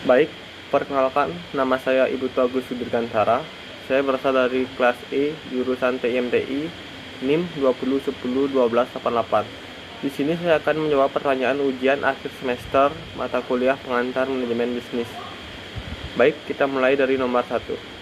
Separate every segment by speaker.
Speaker 1: Baik, perkenalkan, nama saya Ibu Agus Sudirgantara. Saya berasal dari kelas E, jurusan TIMTI, NIM 20101288. Di sini saya akan menjawab pertanyaan ujian akhir semester mata kuliah pengantar manajemen bisnis. Baik, kita mulai dari nomor 1.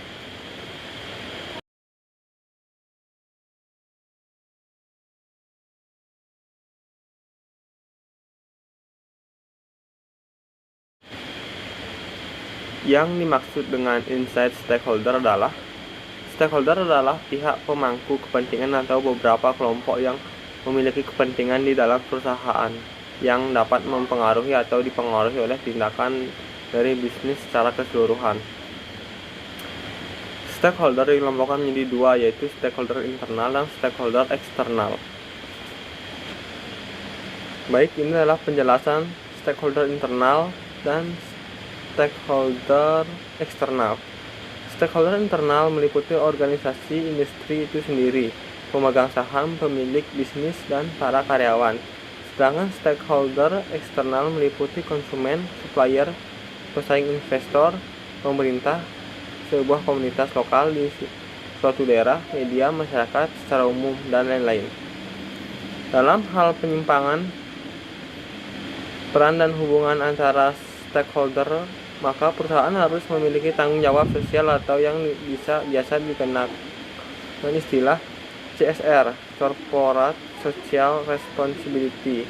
Speaker 1: Yang dimaksud dengan insight stakeholder adalah pihak pemangku kepentingan atau beberapa kelompok yang memiliki kepentingan di dalam perusahaan yang dapat mempengaruhi atau dipengaruhi oleh tindakan dari bisnis secara keseluruhan. Stakeholder dikelompokkan menjadi dua, yaitu stakeholder internal dan stakeholder eksternal. Baik, ini adalah penjelasan stakeholder internal dan stakeholder eksternal. Stakeholder internal meliputi organisasi industri itu sendiri, pemegang saham, pemilik bisnis, dan para karyawan. Sedangkan stakeholder eksternal meliputi konsumen, supplier, pesaing investor, pemerintah, sebuah komunitas lokal di suatu daerah, media, masyarakat secara umum, dan lain-lain. Dalam hal penyimpangan peran dan hubungan antara stakeholder, maka perusahaan harus memiliki tanggung jawab sosial atau yang biasa dikenakan istilah CSR, Corporate Social Responsibility,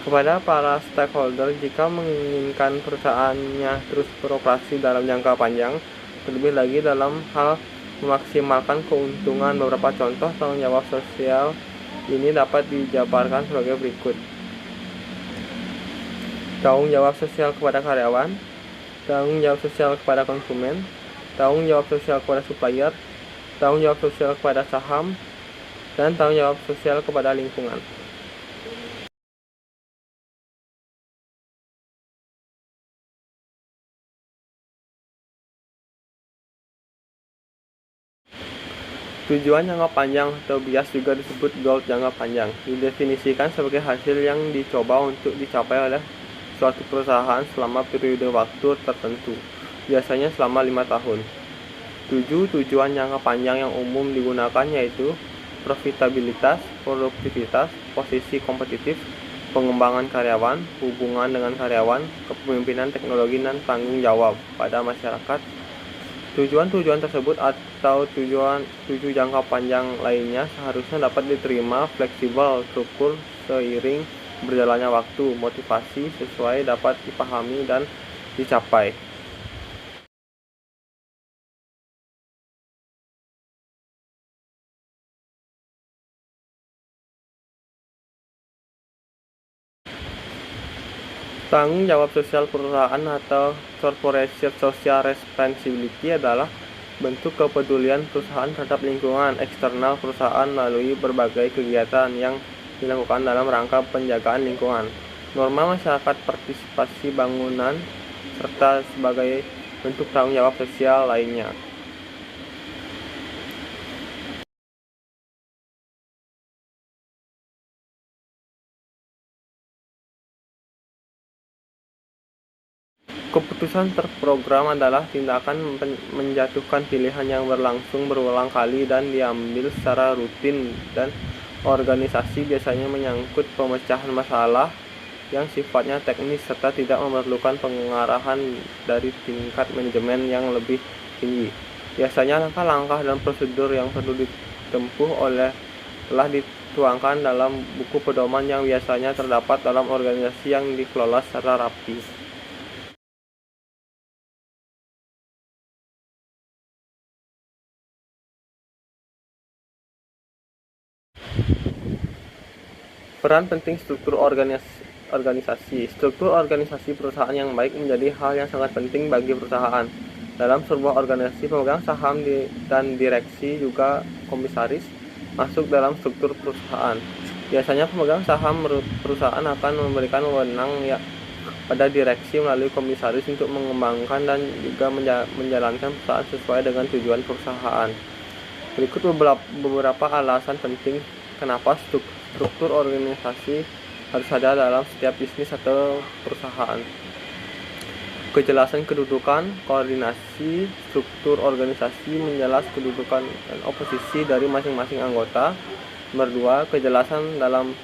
Speaker 1: kepada para stakeholder jika menginginkan perusahaannya terus beroperasi dalam jangka panjang. Terlebih lagi dalam hal memaksimalkan keuntungan. Beberapa contoh tanggung jawab sosial ini dapat dijabarkan sebagai berikut. Tanggung jawab sosial kepada karyawan, tanggung jawab sosial kepada konsumen, tanggung jawab sosial kepada supplier, tanggung jawab sosial kepada saham, dan tanggung jawab sosial kepada lingkungan. Tujuan jangka panjang atau bias juga disebut goal jangka panjang, didefinisikan sebagai hasil yang dicoba untuk dicapai oleh suatu perusahaan selama periode waktu tertentu, biasanya selama 5 tahun. Tujuan jangka panjang yang umum digunakan yaitu profitabilitas, produktivitas, posisi kompetitif, pengembangan karyawan, hubungan dengan karyawan, kepemimpinan teknologi, dan tanggung jawab pada masyarakat. Tujuan tersebut atau tujuh jangka panjang lainnya seharusnya dapat diterima fleksibel, terukur seiring berjalannya waktu, motivasi sesuai dapat dipahami dan dicapai. Tanggung jawab sosial perusahaan atau corporate social responsibility adalah bentuk kepedulian perusahaan terhadap lingkungan eksternal perusahaan melalui berbagai kegiatan yang dilakukan dalam rangka penjagaan lingkungan, norma masyarakat, partisipasi bangunan, serta sebagai bentuk tanggung jawab sosial lainnya. Keputusan terprogram adalah tindakan menjatuhkan pilihan yang berlangsung berulang kali dan diambil secara rutin, dan organisasi biasanya menyangkut pemecahan masalah yang sifatnya teknis serta tidak memerlukan pengarahan dari tingkat manajemen yang lebih tinggi. Biasanya langkah-langkah dan prosedur yang perlu ditempuh telah dituangkan dalam buku pedoman yang biasanya terdapat dalam organisasi yang dikelola secara rapi. Peran penting struktur organisasi. Struktur organisasi perusahaan yang baik menjadi hal yang sangat penting bagi perusahaan. Dalam sebuah organisasi, pemegang saham dan direksi juga komisaris masuk dalam struktur perusahaan. Biasanya pemegang saham perusahaan akan memberikan wewenang pada direksi melalui komisaris untuk mengembangkan dan juga menjalankan perusahaan sesuai dengan tujuan perusahaan. Berikut beberapa alasan penting kenapa struktur organisasi harus ada dalam setiap bisnis atau perusahaan. Kejelasan kedudukan, koordinasi, struktur organisasi, menjelas kedudukan dan oposisi dari masing-masing anggota. Nomor 2, kejelasan dalam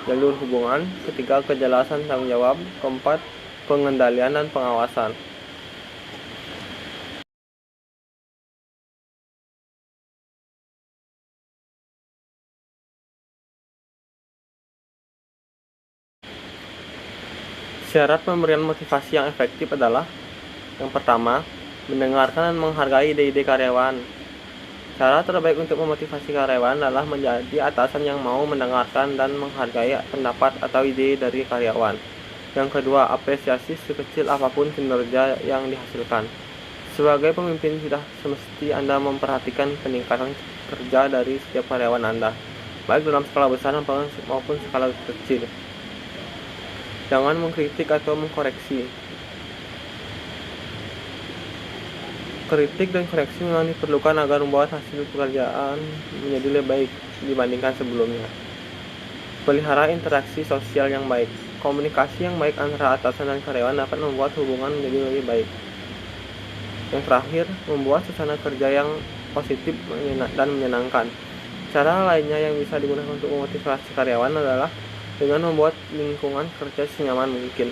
Speaker 1: jalur hubungan. Ketiga, kejelasan tanggung jawab. Keempat, pengendalian dan pengawasan. Syarat pemberian motivasi yang efektif adalah: yang pertama, mendengarkan dan menghargai ide-ide karyawan. Cara terbaik untuk memotivasi karyawan adalah menjadi atasan yang mau mendengarkan dan menghargai pendapat atau ide dari karyawan. Yang kedua, apresiasi sekecil apapun kinerja yang dihasilkan. Sebagai pemimpin, sudah semesti Anda memperhatikan peningkatan kerja dari setiap karyawan Anda, baik dalam skala besar maupun skala kecil. Jangan mengkritik atau mengkoreksi. Kritik dan koreksi memang diperlukan agar membuat hasil pekerjaan menjadi lebih baik dibandingkan sebelumnya. Pelihara interaksi sosial yang baik. Komunikasi yang baik antara atasan dan karyawan dapat membuat hubungan menjadi lebih baik. Yang terakhir, membuat suasana kerja yang positif dan menyenangkan. Cara lainnya yang bisa digunakan untuk memotivasi karyawan adalah dengan membuat lingkungan kerja senyaman mungkin.